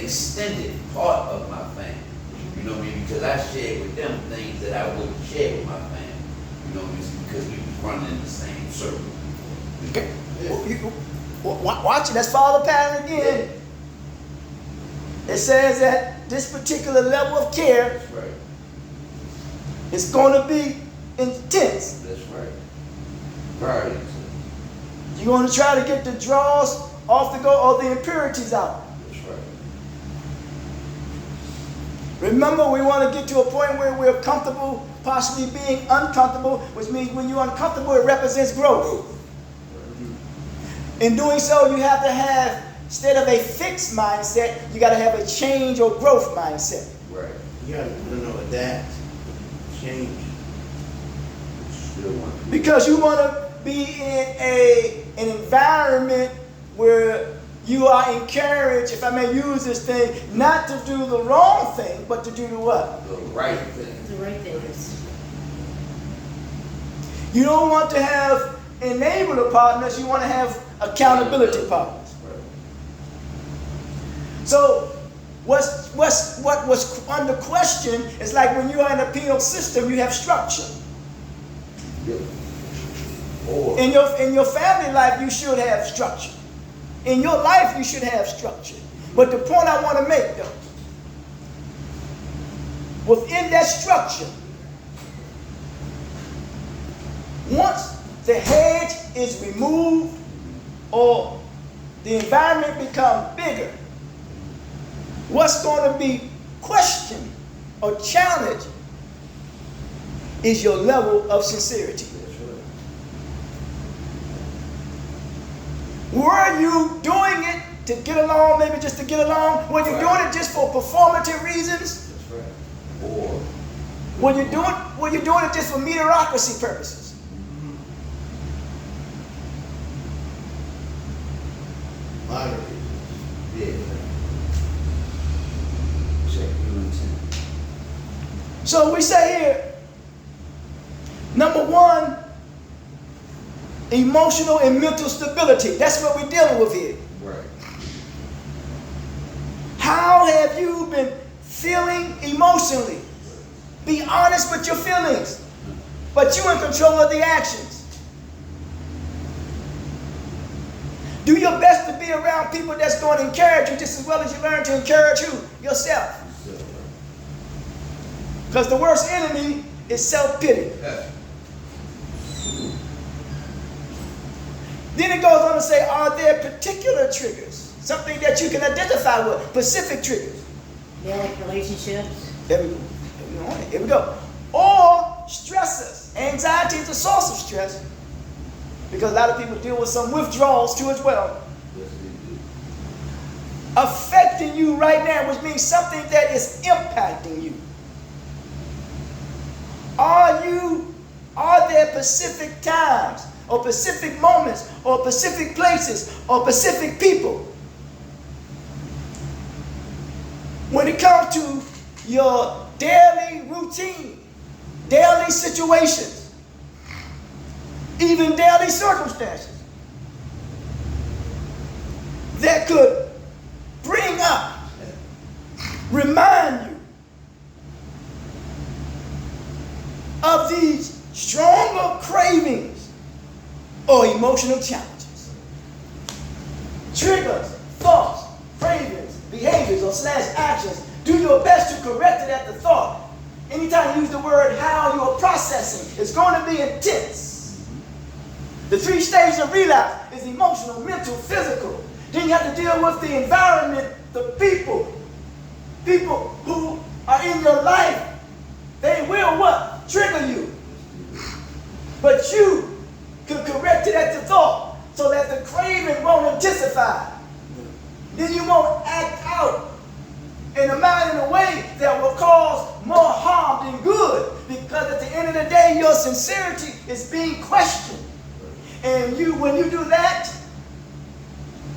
extended part of my family. You know what I mean? Because I shared with them things that I wouldn't share with my family. You know what I mean? Because we was running in the same circle. Okay. Watch it. Let's follow the pattern again. It says that this particular level of care That's right. is going to be intense. That's right. Right. You're going to try to get the draws off the go or the impurities out. That's right. Remember, we want to get to a point where we're comfortable, possibly being uncomfortable, which means when you're uncomfortable, it represents growth. In doing so, you have to have, instead of a fixed mindset, you got to have a change or growth mindset. Right. You got to know adapt, change. Still want to. Because you want to be in an environment where you are encouraged, if I may use this thing, not to do the wrong thing, but to do the what? The right thing. The right things. You don't want to have enabler partners, you want to have accountability partners. Right. So what was under question is like when you are in a penal system, you have structure. Yeah. Or In your family life, you should have structure. In your life, you should have structure. But the point I want to make, though, within that structure, once the hedge is removed or the environment becomes bigger, what's going to be questioned or challenged is your level of sincerity. Were you doing it to get along, maybe just to get along? Were you doing it just for performative reasons? that's right. Or Were you doing it just for mediocrity purposes? A lot of reasons. yeah. Check your intent. So we say here, number one, emotional and mental stability. That's what we're dealing with here. Right. How have you been feeling emotionally? Be honest with your feelings, but you in control of the actions. Do your best to be around people that's going to encourage you just as well as you learn to encourage yourself. Because the worst enemy is self-pity. Yeah. Then it goes on to say, are there particular triggers? Something that you can identify with, specific triggers. Yeah, like relationships. There we go. Here we go. Or stressors. Anxiety is a source of stress. Because a lot of people deal with some withdrawals too as well. Yes, they do. Affecting you right now, which means something that is impacting you. Are there specific times or specific moments or specific places or specific people when it comes to your daily routine, daily situations, even daily circumstances that could bring up, remind you of these stronger cravings or emotional challenges. Triggers, thoughts, cravings, behaviors, or / actions. Do your best to correct it at the thought. Anytime you use the word how you are processing, it's going to be intense. The 3 stages of relapse is emotional, mental, physical. Then you have to deal with the environment, the people who are in your life. They will what? Trigger you. But you can correct it at the thought so that the craving won't intensify. Then you won't act out in a way that will cause more harm than good. Because at the end of the day, your sincerity is being questioned. And when you do that,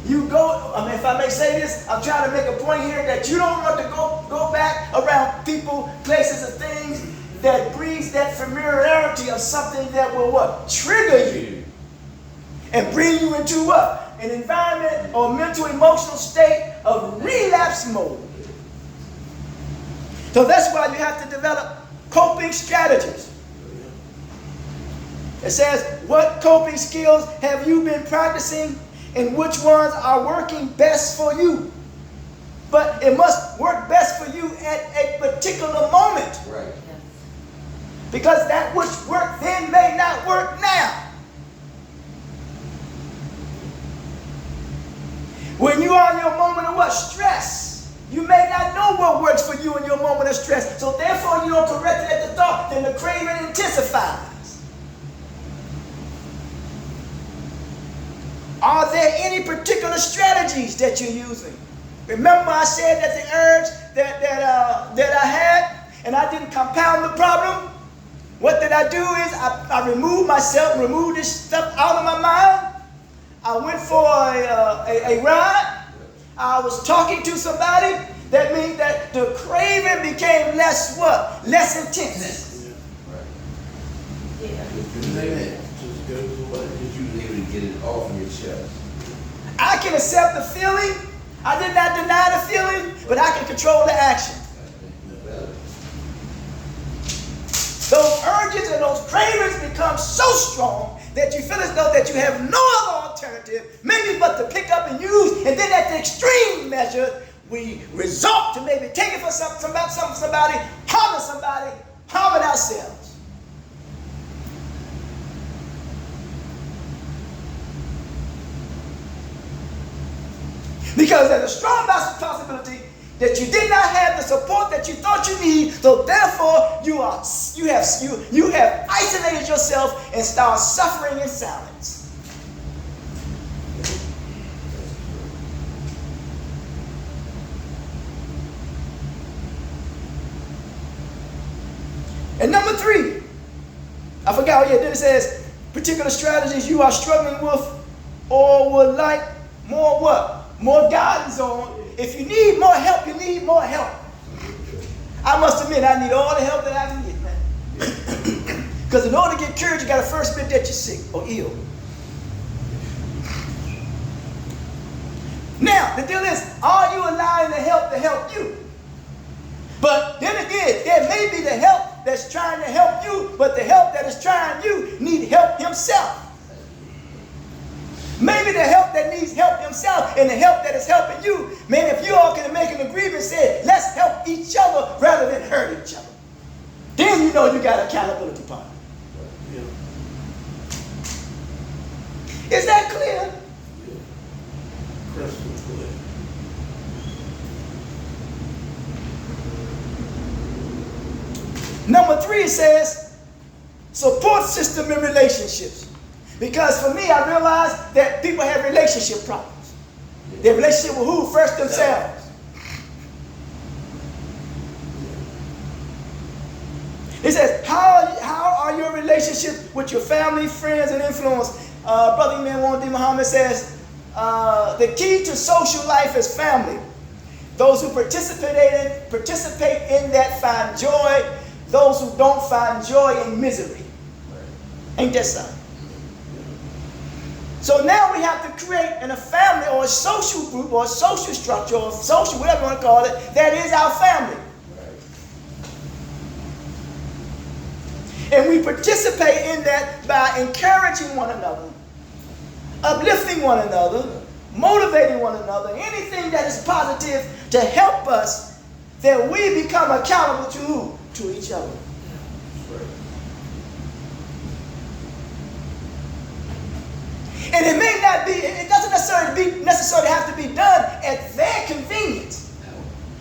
you go, if I may say this, I'm trying to make a point here that you don't want to go back around people, places, and things that breeds that familiarity of something that will what? Trigger you. And bring you into what? An environment or mental emotional state of relapse stress mode. So that's why you have to develop coping strategies. It says, what coping skills have you been practicing and which ones are working best for you? But it must work best for you at a particular moment. Right. Because that which worked then may not work now. When you are in your moment of what? Stress. You may not know what works for you in your moment of stress. So therefore you don't correct it at the thought, then the craving intensifies. Are there any particular strategies that you're using? Remember I said that the urge that I had, and I didn't compound the problem? What did I do is I removed myself, removed this stuff out of my mind. I went for a ride. I was talking to somebody. That means that the craving became less what? Less intense. Right. Yeah. Just go to what? Did you able to get it off your chest? I can accept the feeling. I did not deny the feeling, but I can control the action. Those urges and those cravings become so strong that you feel as though that you have no other alternative, maybe but to pick up and use, and then at the extreme measure, we resort to maybe taking for somebody, harming ourselves. Because there's a strong possibility that you did not have the support that you thought you need, so therefore you have isolated yourself and start suffering in silence. And number 3, I forgot. Oh yeah, then it says particular strategies you are struggling with or would like more what? More guidance on. If you need more help, you need more help. I must admit, I need all the help that I can get, man. Because in order to get cured, you got to first admit that you're sick or ill. Now, the deal is, are you allowing the help to help you? But then again, there may be the help that's trying to help you, but the help that is trying you need help himself. Maybe the help that needs help himself and the help that is helping you. Man, if you all can make an agreement and say, let's help each other rather than hurt each other. Then you know you got accountability partner. Yeah. Is that clear? Yeah. Crystal clear. Number 3 says, support system in relationships. Because for me, I realized that people have relationship problems. Their relationship with who? First themselves. It says, how are your relationships with your family, friends, and influence? Brother Imam D. Muhammad says, the key to social life is family. Those who participate in that find joy. Those who don't find joy in misery. Ain't that something? So now we have to create in a family or a social group or a social structure or social, whatever you want to call it, that is our family. And we participate in that by encouraging one another, uplifting one another, motivating one another, anything that is positive to help us, that we become accountable to who? To each other. And it may not be, it doesn't necessarily have to be done at their convenience.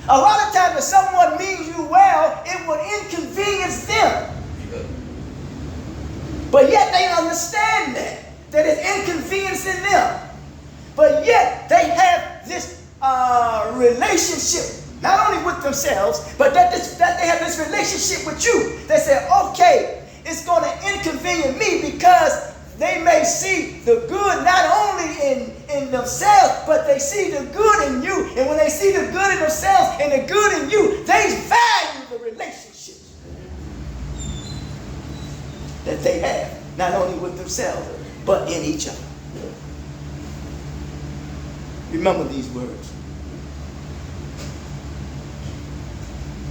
A lot of times if someone means you well, it would inconvenience them. But yet they understand that it's inconveniencing them. But yet they have this relationship, not only with themselves, but that they have this relationship with you. They say, okay, it's going to inconvenience me because they may see the good not only in themselves, but they see the good in you. And when they see the good in themselves and the good in you, they value the relationships that they have, not only with themselves, but in each other. Remember these words.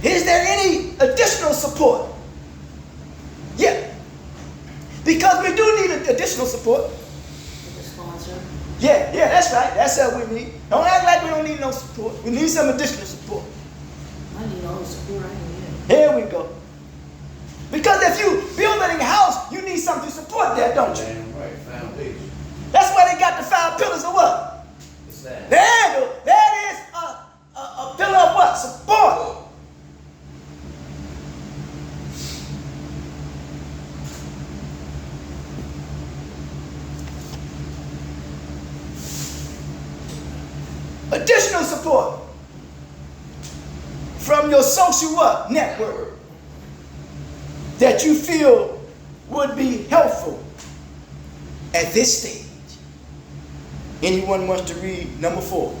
Is there any additional support? Yeah. Because we do need additional support. With a sponsor. Yeah, that's right. That's what we need. Don't act like we don't need no support. We need some additional support. I need all the support I can get. Here we go. Because if you building a house, you need something to support that, don't you? Damn right, foundation. That's why they got the 5 pillars of what? What's that? That is a pillar of what? Support. Additional support from your social what? Network that you feel would be helpful at this stage. Anyone wants to read number 4?